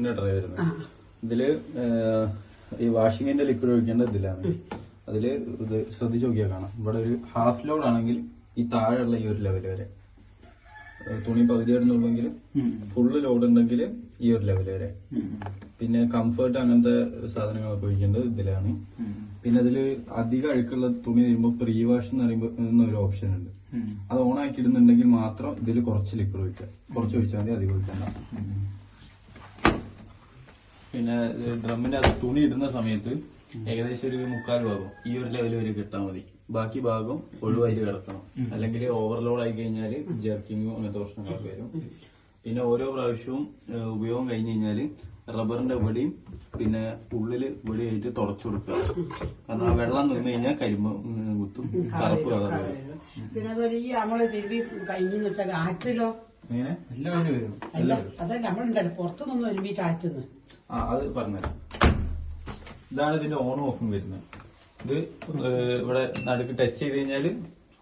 ഓഫിന്റെ tray വരുന്നത്. ഇതില് ഈ വാഷിങ്ങിന്റെ ലിക്വിഡ് ഒഴിക്കേണ്ട ഇതിലാണ്. അതില് ഇത് ശ്രദ്ധിച്ചു നോക്കിയാൽ കാണാം. ഇവിടെ ഒരു ഹാഫ് ലോഡ് ആണെങ്കിൽ ഈ താഴെയുള്ള ഈ ഒരു ലെവൽ വരെ, തുണി പകുതി ഇടുന്നുള്ളെങ്കിൽ ഫുള്ള് ലോഡ് ഉണ്ടെങ്കിൽ ഈ ഒരു ലെവൽ വരെ. പിന്നെ കംഫർട്ട് അങ്ങനത്തെ സാധനങ്ങളൊക്കെ ഒഴിക്കേണ്ടത് ഇതിലാണ്. പിന്നെ അതില് അധികം അഴുക്കുള്ള തുണി വരുമ്പോൾ പ്രീ വാഷ് എന്ന് പറയുമ്പോൾ ഒരു ഓപ്ഷൻ ഉണ്ട്. അത് ഓൺ ആക്കി ഇടുന്നുണ്ടെങ്കിൽ മാത്രം ഇതിൽ കുറച്ച് ലിക്വിഡ് ഒഴിക്കാം. കുറച്ച് ഒഴിച്ചാൽ മതി, അധികം ഒഴിക്കണ്ട. പിന്നെ ഡ്രമ്മിന്റെ അത് തുണി ഇടുന്ന സമയത്ത് ഏകദേശം ഒരു 3/4 ഭാഗം ഈ ഒരു ലെവൽ വരെ കിട്ടാൽ മതി. ബാക്കി ഭാഗം ഒഴിവായി കിടക്കണം. അല്ലെങ്കിൽ ഓവർലോഡ് ആയി കഴിഞ്ഞാൽ ജർക്കിങ്ങും അങ്ങനത്തെ പ്രശ്നങ്ങളൊക്കെ വരും. പിന്നെ ഓരോ പ്രാവശ്യവും ഉപയോഗം കഴിഞ്ഞ് കഴിഞ്ഞാല് റബ്ബറിന്റെ ഇവിടെയും പിന്നെ ഉള്ളില് ഇവിടെയായിട്ട് തുടച്ചു കൊടുക്കുക. കാരണം ആ വെള്ളം നിന്ന് കഴിഞ്ഞാൽ കരിമ്പ് കുത്തും, കറുപ്പ് കളർ വരും. പിന്നെ അതുപോലെ ഈ നമ്മള് തിരുമ്പി കഴിഞ്ഞെന്ന് വെച്ചാൽ ആറ്റിലോ ഇങ്ങനെ എല്ലാം വരും. അതല്ല നമ്മളുണ്ടല്ലോ പുറത്തുനിന്ന് ഒരുമിച്ച് ആറ്റുന്നു. അത് പറഞ്ഞുതരാം. ഇതാണ് ഇതിന്റെ ഓണും ഓഫും വരുന്നത്. ഇത് ഇവിടെ നടുക്ക് ടച്ച് ചെയ്ത് കഴിഞ്ഞാൽ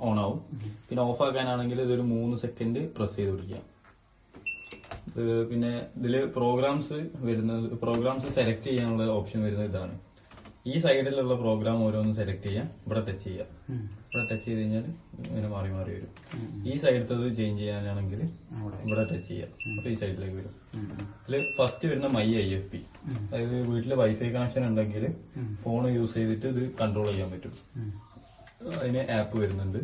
ഓൺ ആവും. പിന്നെ ഓഫ് ആക്കാനാണെങ്കിൽ ഇതൊരു 3 സെക്കൻഡ് പ്രസ് ചെയ്ത് പിടിക്കാം. പിന്നെ ഇതില് പ്രോഗ്രാംസ് സെലക്ട് ചെയ്യാനുള്ള ഓപ്ഷൻ വരുന്നത് ഇതാണ്. ഈ സൈഡിലുള്ള പ്രോഗ്രാം ഓരോന്ന് സെലക്ട് ചെയ്യാം. ഇവിടെ ടച്ച് ചെയ്യാം. ഇവിടെ ടച്ച് ചെയ്ത് കഴിഞ്ഞാൽ ഇങ്ങനെ മാറി മാറി വരും. ഈ സൈഡിലത് ചേഞ്ച് ചെയ്യാനാണെങ്കിൽ ഇവിടെ ടച്ച് ചെയ്യാം. അപ്പൊ ഈ സൈഡിലേക്ക് വരും. ഇതില് ഫസ്റ്റ് വരുന്ന മൈ IFP, അതായത് വീട്ടില് വൈഫൈ കണക്ഷൻ ഉണ്ടെങ്കിൽ ഫോൺ യൂസ് ചെയ്തിട്ട് ഇത് കൺട്രോൾ ചെയ്യാൻ പറ്റും. അതിന് ആപ്പ് വരുന്നുണ്ട്.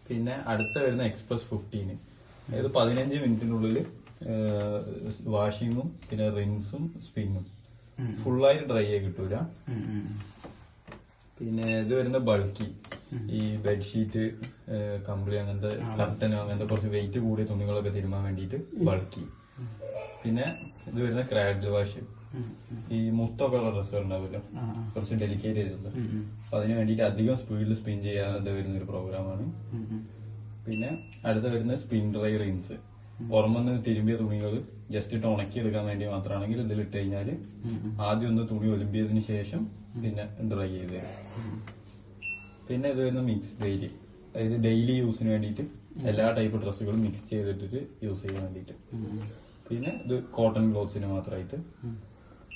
പിന്നെ അടുത്ത വരുന്ന എക്സ്പ്രസ് 15, അതായത് 15 മിനിറ്റിനുള്ളിൽ വാഷിങ്ങും പിന്നെ റിൻസും സ്പിന്നും ഫുള്ളായിട്ട് ഡ്രൈ ആയി കിട്ടൂല. പിന്നെ ഇത് വരുന്ന ബൾക്കി, ഈ ബെഡ്ഷീറ്റ്, കമ്പിളി, അങ്ങനത്തെ കർട്ടൻ, അങ്ങനത്തെ കുറച്ച് വെയിറ്റ് കൂടിയ തുണികളൊക്കെ തിരുമാൻ വേണ്ടിയിട്ട് ബൾക്കി. പിന്നെ ഇത് വരുന്ന ക്രാഡിൽ വാഷ്, ഈ മുത്തൊക്കെ ഉള്ള ഡ്രസ്സുകൾ ഉണ്ടാവില്ല, കുറച്ച് ഡെലിക്കേറ്റ് ചെയ്തിട്ടുണ്ട്. അപ്പൊ അതിന് വേണ്ടിയിട്ട് അധികം സ്പീഡിൽ സ്പിൻ ചെയ്യാതെ വരുന്ന ഒരു പ്രോഗ്രാമാണ്. പിന്നെ അടുത്ത വരുന്ന സ്പിൻ ഡ്രൈ റിൻസ്, പുറമെന്ന് തിരുമ്പിയ തുണികൾ ജസ്റ്റ് ഇട്ട് ഉണക്കി എടുക്കാൻ വേണ്ടി മാത്രമാണെങ്കിൽ ഇതിലിട്ട് കഴിഞ്ഞാൽ ആദ്യം ഒന്ന് തുണി ഒലിമ്പിയതിന് ശേഷം പിന്നെ ഡ്രൈ ചെയ്ത് തരും. പിന്നെ ഇത് വരുന്ന മിക്സ് ഡെയിലി, അതായത് ഡെയിലി യൂസിന് വേണ്ടിയിട്ട് എല്ലാ ടൈപ്പ് ഡ്രസ്സുകളും മിക്സ് ചെയ്തിട്ട് യൂസ് ചെയ്യാൻ വേണ്ടിയിട്ട്. പിന്നെ ഇത് കോട്ടൺ ക്ലോത്ത്സിന് മാത്രമായിട്ട്.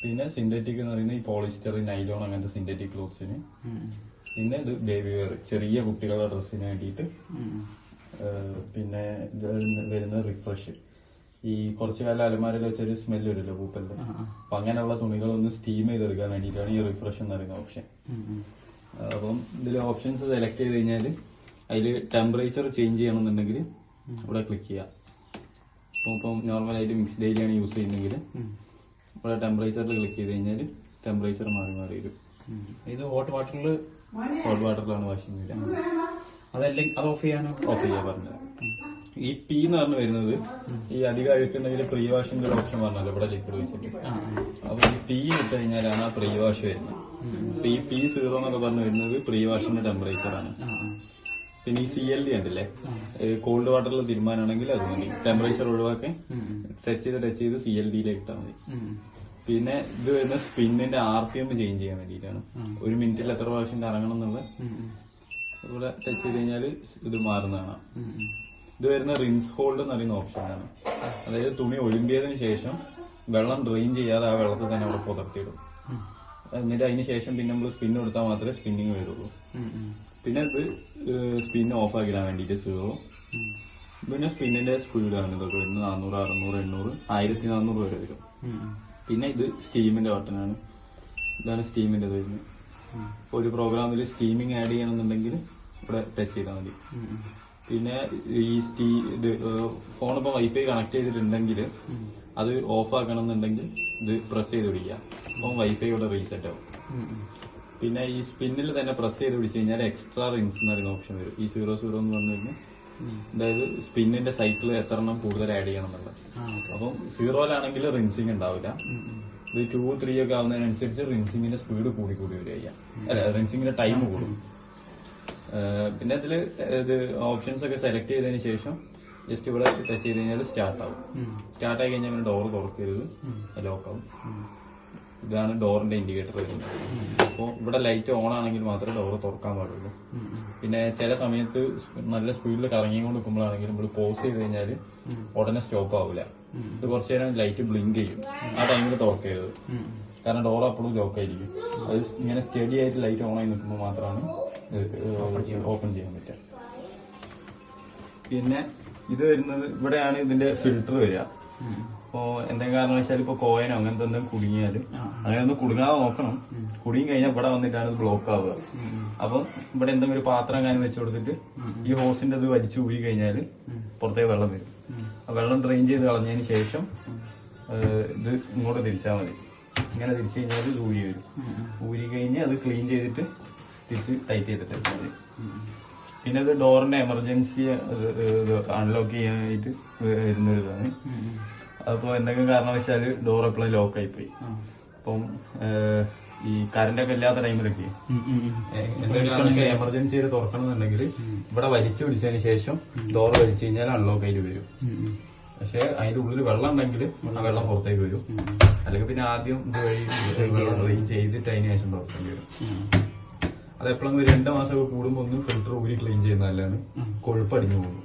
പിന്നെ സിന്തറ്റിക് എന്ന് പറയുന്നത് ഈ പോളിസ്റ്റർ, നൈലോൺ അങ്ങനത്തെ സിന്തറ്റിക് ക്ലോത്ത്സിന്. പിന്നെ ഇത് ബേബി വെയർ, ചെറിയ കുട്ടികളുടെ ഡ്രസ്സിന് വേണ്ടിയിട്ട്. പിന്നെ ഇത് വരുന്നത് റിഫ്രഷ്, ഈ കുറച്ചു കാലം അലമാരയിൽ വെച്ചൊരു സ്മെല്ല് വരുമല്ലോ പൂപ്പലിന്റെ, അപ്പൊ അങ്ങനെയുള്ള തുണികളൊന്ന് സ്റ്റീം ചെയ്തെടുക്കാൻ വേണ്ടിയിട്ടാണ് ഈ റിഫ്രഷ് എന്ന് പറയുന്ന ഓപ്ഷൻ. അപ്പം ഇതിൽ ഓപ്ഷൻസ് സെലക്ട് ചെയ്ത് കഴിഞ്ഞാൽ അതിൽ ടെമ്പറേച്ചർ ചേഞ്ച് ചെയ്യണമെന്നുണ്ടെങ്കിൽ ഇവിടെ ക്ലിക്ക് ചെയ്യാം. ഇപ്പം നോർമലായിട്ട് മിക്സ് ഡെയിലിയാണ് യൂസ് ചെയ്യുന്നതെങ്കിൽ ഇവിടെ ടെമ്പറേച്ചറിൽ ക്ലിക്ക് ചെയ്ത് കഴിഞ്ഞാൽ ടെമ്പറേച്ചർ മാറി മാറി വരും. ഇത് ഹോട്ട് വാട്ടറിലാണ് വാഷിംഗ് വരിക. അതല്ലെങ്കിൽ അത് ഓഫ് ചെയ്യാനോ? ഓഫ് ചെയ്യാൻ പറഞ്ഞത്. ഈ പി എന്ന് പറഞ്ഞു വരുന്നത് ഈ അധികം അഴുക്കുണ്ടെങ്കിൽ പ്രീ വാഷിന്റെ ഒരു ഓപ്ഷൻ പറഞ്ഞല്ലോ ഇവിടെ ലിക്വിഡ് വെച്ചിട്ട്. അപ്പൊ ഈ പി ഇട്ട് കഴിഞ്ഞാലാണ് ആ പ്രീ വാഷ് വരുന്നത്. അപ്പൊ ഈ P0 എന്നൊക്കെ പറഞ്ഞു വരുന്നത് പ്രീ വാഷിന്റെ ടെമ്പറേച്ചറാണ്. പിന്നെ ഈ CLD ഉണ്ടല്ലേ, കോൾഡ് വാട്ടറിൽ തീരുമാനമാണെങ്കിൽ അത് മതി. ടെമ്പറേച്ചർ ഒഴിവാക്കി ടച്ച് ചെയ്ത് CLDയിലേക്ക് ഇട്ടാൽ മതി. പിന്നെ ഇത് വരുന്ന സ്പിന്നിന്റെ RPM ചേഞ്ച് ചെയ്യാൻ വേണ്ടിയിട്ടാണ്. 1 മിനിറ്റിൽ എത്ര പ്രാവശ്യം കറങ്ങണം എന്നുള്ളത് ഇവിടെ ടച്ച് ചെയ്ത് കഴിഞ്ഞാൽ ഇത് മാറുന്നതാണ്. ഇത് വരുന്ന റിൻസ് ഹോൾഡ് എന്ന് പറയുന്ന ഓപ്ഷനാണ്. അതായത് തുണി ഒലിമ്പിയതിനു ശേഷം വെള്ളം ഡ്രെയിൻ ചെയ്യാതെ ആ വെള്ളത്തിൽ തന്നെ അവിടെ പുതർത്തിയിടും. എന്നിട്ട് അതിന് ശേഷം പിന്നെ നമ്മൾ സ്പിൻ കൊടുത്താൽ മാത്രമേ സ്പിന്നിങ് വരുള്ളൂ. പിന്നെ ഇത് സ്പിൻ ഓഫ് ആക്കിടാൻ വേണ്ടിയിട്ട് 0. പിന്നെ സ്പിന്നിന്റെ സ്പീഡാണ് ഇതൊക്കെ വരുന്നത്. 400, 600, 800, 1400 വരെ വരും. പിന്നെ ഇത് സ്റ്റീമിന്റെ ബട്ടനാണ്. ഇതാണ് സ്റ്റീമിന്റെ വരുന്നത്. ഒരു പ്രോഗ്രാമിൽ സ്റ്റീമിങ് ആഡ് ചെയ്യണമെന്നുണ്ടെങ്കിൽ ഇവിടെ ടച്ച് ചെയ്താൽ മതി. പിന്നെ ഈ ഫോൺ ഇപ്പൊ വൈഫൈ കണക്ട് ചെയ്തിട്ടുണ്ടെങ്കിൽ അത് ഓഫ് ആക്കണം എന്നുണ്ടെങ്കിൽ ഇത് പ്രസ് ചെയ്ത് പിടിക്കുക. അപ്പം വൈഫൈ ഇവിടെ റീസെറ്റ് ആവും. പിന്നെ ഈ സ്പിന്നിൽ തന്നെ പ്രസ് ചെയ്ത് പിടിച്ചു കഴിഞ്ഞാൽ എക്സ്ട്രാ റിൻസ് എന്ന് പറയുന്ന ഓപ്ഷൻ വരും. ഈ 00 എന്ന് പറഞ്ഞു കഴിഞ്ഞാൽ അതായത് സ്പിന്നിന്റെ സൈക്കിൾ എത്ര എണ്ണം കൂടുതൽ ആഡ് ചെയ്യണം എന്നുള്ളത്. അപ്പം 0-ലാണെങ്കിൽ റിൻസിങ് ഉണ്ടാവില്ല. ഇത് 2, 3 ഒക്കെ ആവുന്നതിനനുസരിച്ച് റിൻസിങ്ങിന്റെ സ്പീഡ് കൂടി വരിക. അല്ല, റിൻസിങ്ങിന്റെ ടൈം കൂടും. പിന്നെ ഇതില് ഇത് ഓപ്ഷൻസ് ഒക്കെ സെലക്ട് ചെയ്തതിന് ശേഷം ജസ്റ്റ് ഇവിടെ ടച്ച് ചെയ്ത് കഴിഞ്ഞാൽ സ്റ്റാർട്ട് ആവും. സ്റ്റാർട്ട് ആയി കഴിഞ്ഞാൽ ഡോർ തുറക്കരുത്, ലോക്ക് ആവും. ഇതാണ് ഡോറിന്റെ ഇൻഡിക്കേറ്റർ വരുന്നത്. അപ്പോൾ ഇവിടെ ലൈറ്റ് ഓൺ ആണെങ്കിൽ മാത്രമേ ഡോർ തുറക്കാൻ പാടുള്ളൂ. പിന്നെ ചില സമയത്ത് നല്ല സ്പീഡിൽ കറങ്ങിക്കൊണ്ട് നിൽക്കുമ്പോഴാണെങ്കിൽ നമ്മൾ പോസ് ചെയ്ത് കഴിഞ്ഞാൽ ഉടനെ സ്റ്റോപ്പ് ആവില്ല. ഇത് കുറച്ചു നേരം ലൈറ്റ് ബ്ലിങ്ക് ചെയ്യും. ആ ടൈമിൽ തുറക്കരുത്, കാരണം ഡോർ അപ്പോഴും ലോക്ക് ആയിരിക്കും. അത് ഇങ്ങനെ സ്റ്റഡി ആയിട്ട് ലൈറ്റ് ഓൺ ആയി നിൽക്കുമ്പോൾ മാത്രമാണ് ഓപ്പൺ ചെയ്യാൻ പറ്റുക. പിന്നെ ഇത് വരുന്നത് ഇവിടെയാണ് ഇതിന്റെ ഫിൽറ്റർ വരിക. അപ്പോ എന്തെങ്കിലും കാരണം വെച്ചാൽ ഇപ്പൊ കോയനോ അങ്ങനത്തെ എന്തെങ്കിലും കുടുങ്ങിയാൽ അങ്ങനെ ഒന്ന് കുടുങ്ങാതെ നോക്കണം. കുടുങ്ങി കഴിഞ്ഞാൽ ഇവിടെ വന്നിട്ടാണ് ഇത് ബ്ലോക്ക് ആവുക. അപ്പം ഇവിടെ എന്തെങ്കിലും ഒരു പാത്രം കാര്യം വെച്ച് കൊടുത്തിട്ട് ഈ ഹോസിന്റെ ഇത് വലിച്ചു ഊരി കഴിഞ്ഞാൽ പുറത്തേക്ക് വെള്ളം വരും. ആ വെള്ളം ഡ്രെയിൻ ചെയ്ത് കളഞ്ഞതിന് ശേഷം ഇത് ഇങ്ങോട്ട് തിരിച്ചാൽ മതി. ഇങ്ങനെ തിരിച്ചു കഴിഞ്ഞാൽ ഇത് ഊരി വരും. ഊരി കഴിഞ്ഞ് അത് ക്ലീൻ ചെയ്തിട്ട് തിരിച്ച് ടൈറ്റ് ചെയ്തിട്ട് മതി. പിന്നെ ഇത് ഡോറിന്റെ എമർജൻസി അൺലോക്ക് ചെയ്യാനായിട്ട് വരുന്നൊരു ഇതാണ്. അതിപ്പോ എന്തെങ്കിലും കാരണവശാല് ഡോർ എപ്പോഴും ലോക്ക് ആയിപ്പോയി. അപ്പം ഈ കറണ്ടൊക്കെ ഇല്ലാത്ത ടൈമിലൊക്കെ എന്തെങ്കിലും എമർജൻസി ആയിട്ട് തുറക്കണമെന്നുണ്ടെങ്കിൽ ഇവിടെ വലിച്ചു പിടിച്ചതിന് ശേഷം ഡോർ വലിച്ചു കഴിഞ്ഞാൽ അൺലോക്ക് ആയിട്ട് വരും. പക്ഷെ അതിന്റെ ഉള്ളിൽ വെള്ളം ഉണ്ടെങ്കിൽ ആ വെള്ളം പുറത്തേക്ക് വരും. അല്ലെങ്കിൽ പിന്നെ ആദ്യം ഇത് വഴി ഡ്രെയിൻ ചെയ്തിട്ട് അതിന് ശേഷം തുറക്കേണ്ടി വരും. അതെപ്പോഴും 2 മാസമൊക്കെ കൂടുമ്പോ ഒന്ന് ഫിൽറ്റർ ഊരി ക്ലീൻ ചെയ്യുന്നതല്ലാണ് കൊഴുപ്പടിഞ്ഞു പോകും.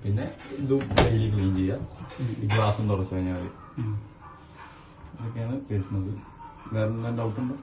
പിന്നെ ഇതും ഡെയിലി ക്ലീൻ ചെയ്യുക. ഈ ഗ്ലാസും തുടച്ചു കഴിഞ്ഞാൽ മതി. ഇതൊക്കെയാണ് വരുന്നത്. വേറെ എന്തെങ്കിലും ഡൗട്ട് ഉണ്ടോ?